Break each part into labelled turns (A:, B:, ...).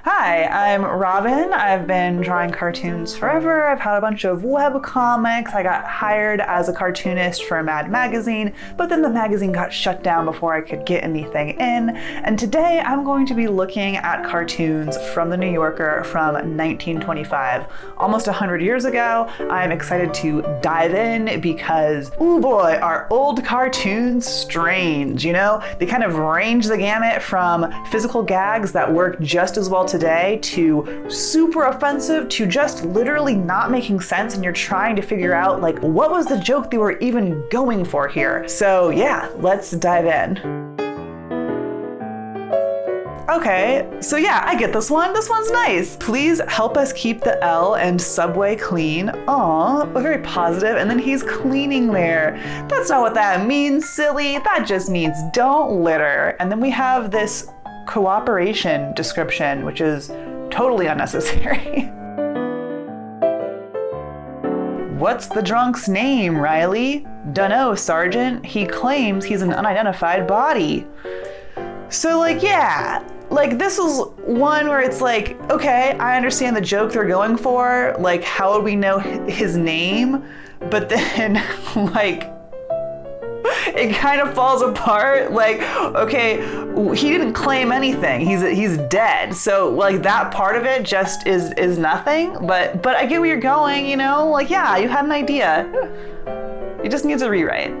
A: Hi, I'm Robin. I've been drawing cartoons forever. I've had a bunch of web comics. I got hired as a cartoonist for Mad Magazine, but then the magazine got shut down before I could get anything in. And today I'm going to be looking at cartoons from the New Yorker from 1925, almost 100 years ago. I'm excited to dive in because, ooh boy, are old cartoons strange, you know? They kind of range the gamut from physical gags that work just as well today to super offensive to just literally not making sense, and you're trying to figure out like what was the joke they were even going for here. So yeah, let's dive in. Okay, so yeah, I get this one. This one's nice. Please help us keep the L and subway clean. Aw, very positive. And then he's cleaning there. That's not what that means, silly. That just means don't litter. And then we have this cooperation description, which is totally unnecessary. What's the drunk's name, Riley? Dunno, Sergeant. He claims he's an unidentified body. So like, yeah, like this is one where it's like, okay, I understand the joke they're going for. Like, how would we know his name? But then like, it kind of falls apart. Like, okay, he didn't claim anything. He's dead. So like that part of it just is nothing. But I get where you're going, you know? Like, yeah, you had an idea. It just needs a rewrite.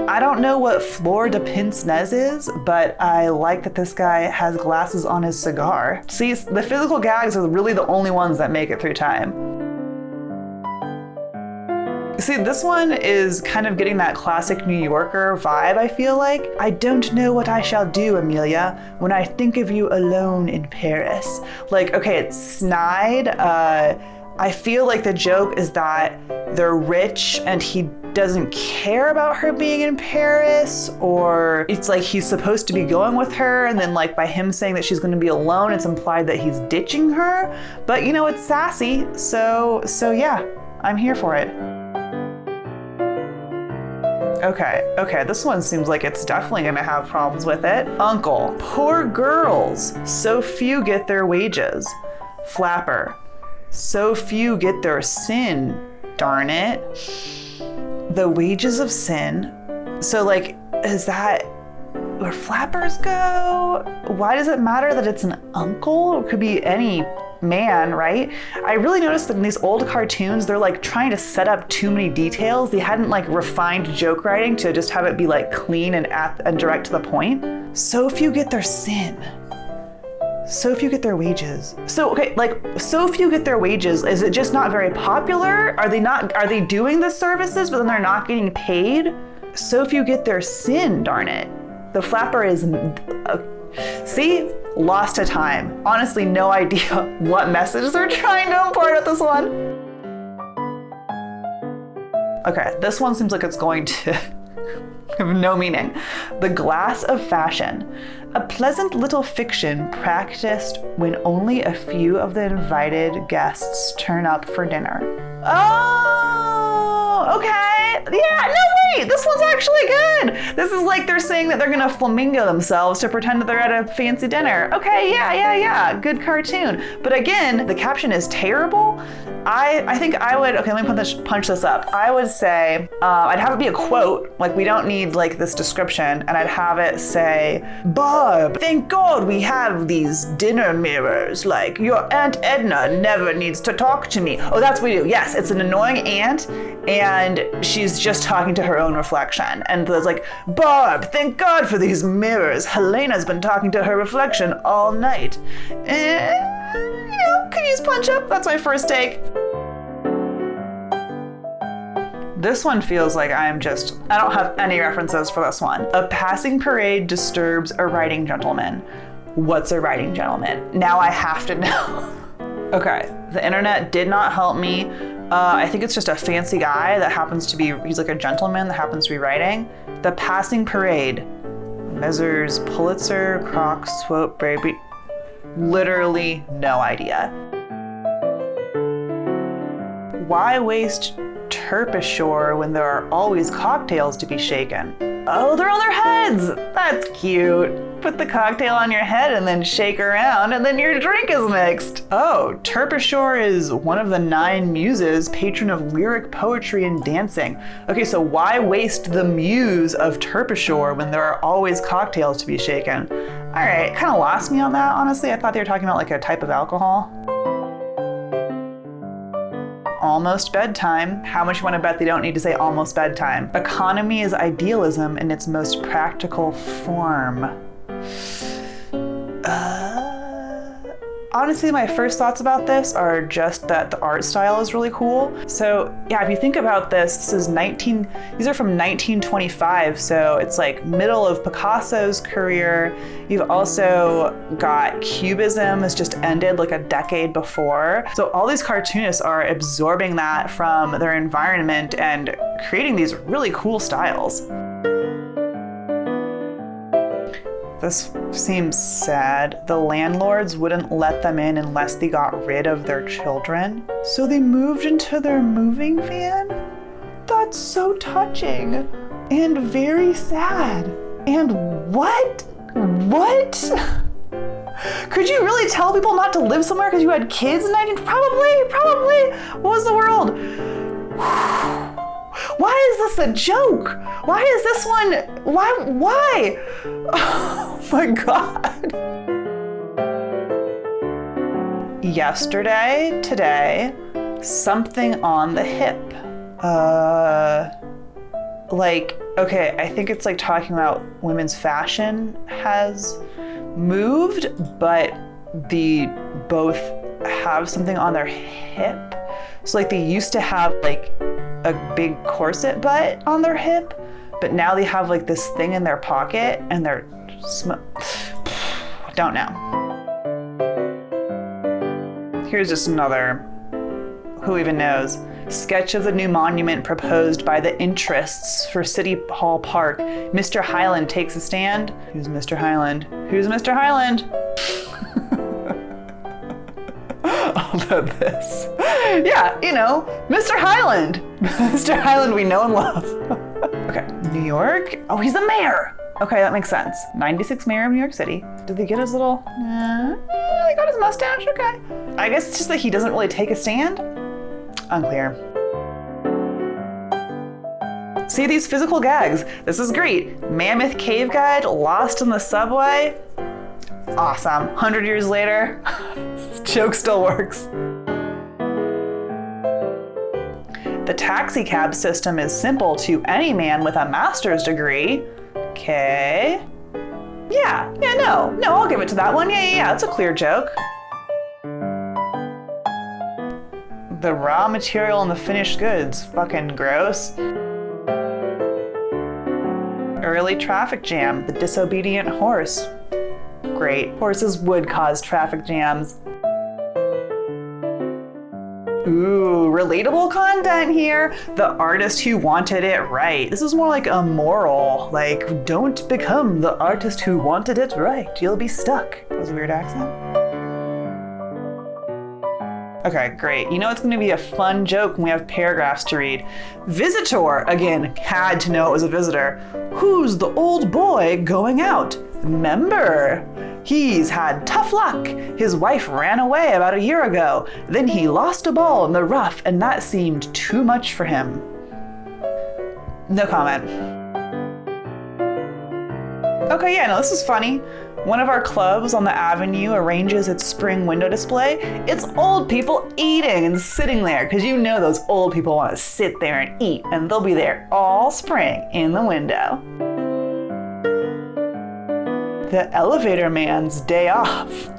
A: I don't know what fleur de pince-nez is, but I like that this guy has glasses on his cigar. See, the physical gags are really the only ones that make it through time. See, this one is kind of getting that classic New Yorker vibe, I feel like. I don't know what I shall do, Amelia, when I think of you alone in Paris. Like, okay, it's snide. I feel like the joke is that they're rich and he doesn't care about her being in Paris, or it's like he's supposed to be going with her, and then like by him saying that she's going to be alone, it's implied that he's ditching her. But you know, it's sassy, so yeah, I'm here for it. Okay, this one seems like it's definitely gonna have problems with it. Uncle, poor girls, so few get their wages. Flapper, so few get their sin, darn it. The wages of sin. So like, is that where flappers go? Why does it matter that it's an uncle? It could be any man, right? I really noticed that in these old cartoons, they're like trying to set up too many details. They hadn't like refined joke writing to just have it be like clean and direct to the point. So few get their sin. So few get their wages. So, okay, like, so few get their wages. Is it just not very popular? Are they doing the services, but then they're not getting paid? So few get their sin, darn it. The flapper is, see? Lost to time. Honestly, no idea what message they're trying to impart at this one. Okay, this one seems like it's going to have no meaning. The glass of fashion. A pleasant little fiction practiced when only a few of the invited guests turn up for dinner. Oh, okay. Yeah, no, wait, this one's actually good. This is like they're saying that they're gonna flamingo themselves to pretend that they're at a fancy dinner. Okay, yeah, good cartoon. But again, the caption is terrible. I think I would, okay, let me punch this up. I would say, I'd have it be a quote, like we don't need like this description, and I'd have it say, Barb, thank God we have these dinner mirrors, like your Aunt Edna never needs to talk to me. Oh, that's what we do. Yes, it's an annoying aunt, and she's just talking to her own reflection. And there's like, Barb, thank God for these mirrors. Helena's been talking to her reflection all night. Could use punch up. That's my first take. This one feels like I don't have any references for this one. A passing parade disturbs a writing gentleman. What's a writing gentleman? Now I have to know. Okay, the internet did not help me. I think it's just a fancy guy that happens to be, he's like a gentleman that happens to be writing. The passing parade. Messrs. Pulitzer, Croc, Swope, Baby. Literally no idea. Why waste turp ashore when there are always cocktails to be shaken? Oh, they're on their heads. That's cute. Put the cocktail on your head and then shake around and then your drink is mixed. Oh, Terpsichore is one of the 9 muses, patron of lyric poetry and dancing. Okay, so why waste the muse of Terpsichore when there are always cocktails to be shaken? All right, kind of lost me on that, honestly. I thought they were talking about like a type of alcohol. Almost bedtime. How much you want to bet they don't need to say almost bedtime? Economy is idealism in its most practical form. Honestly, my first thoughts about this are just that the art style is really cool. So yeah, if you think about these are from 1925, so it's like middle of Picasso's career. You've also got Cubism has just ended like a decade before. So all these cartoonists are absorbing that from their environment and creating these really cool styles. This seems sad. The landlords wouldn't let them in unless they got rid of their children. So they moved into their moving van? That's so touching and very sad. And what? Could you really tell people not to live somewhere because you had kids in 19? Probably. What was the world? Why is this a joke? Why is this one? Why? Oh my God. Yesterday, today, something on the hip. Okay, I think it's like talking about women's fashion has moved, but they both have something on their hip. So like they used to have like a big corset butt on their hip, but now they have like this thing in their pocket and they're don't know. Here's just another, who even knows, sketch of the new monument proposed by the interests for City Hall Park. Mr. Hyland takes a stand. Who's Mr. Hyland? Who's Mr. Hyland? Although this, yeah, you know, Mr. Hyland. Mr. Hyland we know and love. Okay, New York. Oh, he's the mayor. Okay, that makes sense. 96 mayor of New York City. Did they get his little, they got his mustache, okay. I guess it's just that he doesn't really take a stand. Unclear. See these physical gags. This is great. Mammoth cave guide lost in the subway. Awesome. 100 years later, this joke still works. The taxi cab system is simple to any man with a master's degree. Okay. No, I'll give it to that one. Yeah, it's a clear joke. The raw material and the finished goods. Fucking gross. Early traffic jam. The disobedient horse. Great. Horses would cause traffic jams. Ooh, relatable content here. The artist who wanted it right. This is more like a moral. Like, don't become the artist who wanted it right. You'll be stuck. That was a weird accent. Okay, great. You know it's gonna be a fun joke when we have paragraphs to read. Visitor, again, had to know it was a visitor. Who's the old boy going out? Member. He's had tough luck. His wife ran away about a year ago. Then he lost a ball in the rough and that seemed too much for him. No comment. Okay, yeah, no, this is funny. One of our clubs on the avenue arranges its spring window display. It's old people eating and sitting there, because you know those old people want to sit there and eat, and they'll be there all spring in the window. The elevator man's day off.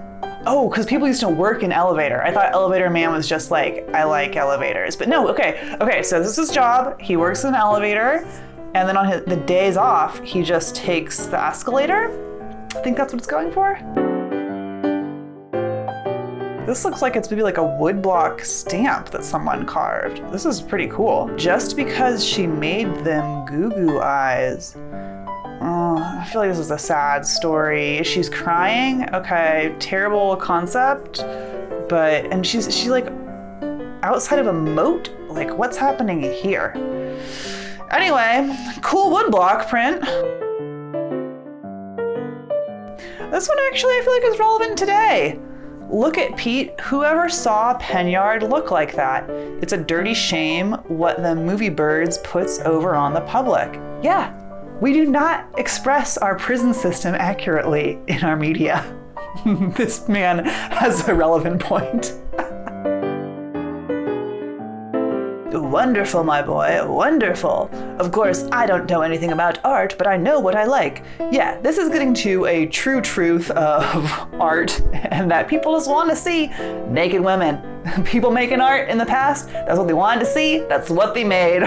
A: Oh, because people used to work in elevator. I thought elevator man was just like, I like elevators. But no, okay, so this is his job. He works in an elevator, and then on the days off, he just takes the escalator. I think that's what it's going for. This looks like it's maybe like a woodblock stamp that someone carved. This is pretty cool. Just because she made them goo-goo eyes. Oh, I feel like this is a sad story. She's crying. Okay, terrible concept. And she's like outside of a moat. Like, what's happening here? Anyway, cool woodblock print. This one actually I feel like is relevant today. Look at Pete, whoever saw Penyard look like that? It's a dirty shame what the movie birds puts over on the public. Yeah, we do not express our prison system accurately in our media. This man has a relevant point. Wonderful, my boy, wonderful. Of course, I don't know anything about art, but I know what I like. Yeah, this is getting to a true truth of art, and that people just want to see naked women. People making art in the past, that's what they wanted to see, that's what they made.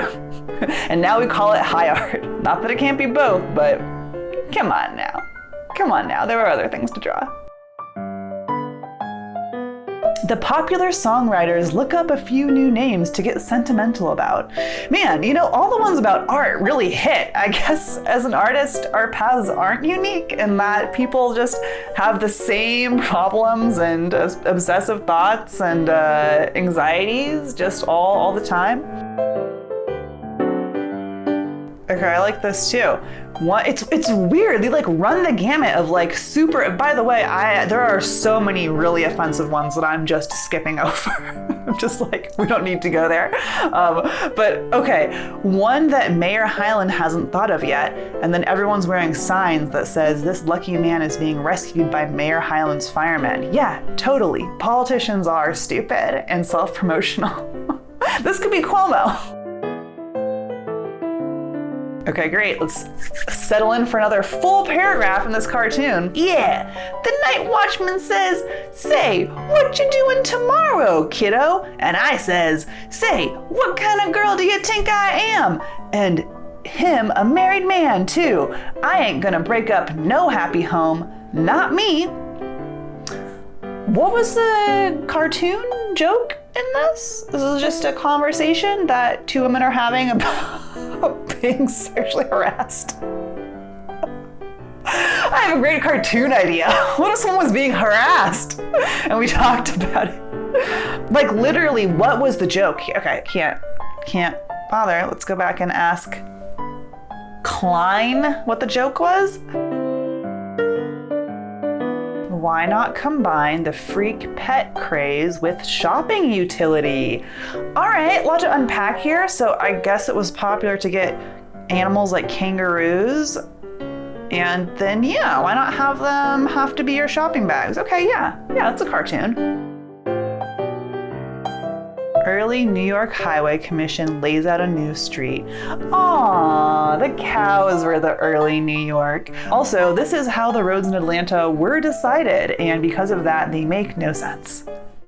A: And now we call it high art. Not that it can't be both, but come on now. Come on now, there were other things to draw. The popular songwriters look up a few new names to get sentimental about. Man, you know, all the ones about art really hit. I guess as an artist, our paths aren't unique in that people just have the same problems and obsessive thoughts and anxieties just all the time. Okay, I like this too. It's weird. They like run the gamut of like super. By the way, there are so many really offensive ones that I'm just skipping over. I'm just like, we don't need to go there. But okay, one that Mayor Hyland hasn't thought of yet, and then everyone's wearing signs that says this lucky man is being rescued by Mayor Hyland's firemen. Yeah, totally. Politicians are stupid and self-promotional. This could be Cuomo. Okay, great. Let's settle in for another full paragraph in this cartoon. Yeah, the night watchman says, "Say, what you doing tomorrow, kiddo?" And I says, "Say, what kind of girl do you think I am?" And him, a married man too. I ain't gonna break up no happy home. Not me. What was the cartoon joke in this? This is just a conversation that two women are having about being sexually harassed. I have a great cartoon idea. What if someone was being harassed and we talked about it? Like literally, what was the joke? Okay, can't bother. Let's go back and ask Klein what the joke was. Why not combine the freak pet craze with shopping utility? All right, a lot to unpack here. So I guess it was popular to get animals like kangaroos. And then, yeah, why not have them have to be your shopping bags? Okay, yeah, that's a cartoon. Early New York Highway Commission lays out a new street. Aww, the cows were the early New York. Also, this is how the roads in Atlanta were decided, and because of that, they make no sense.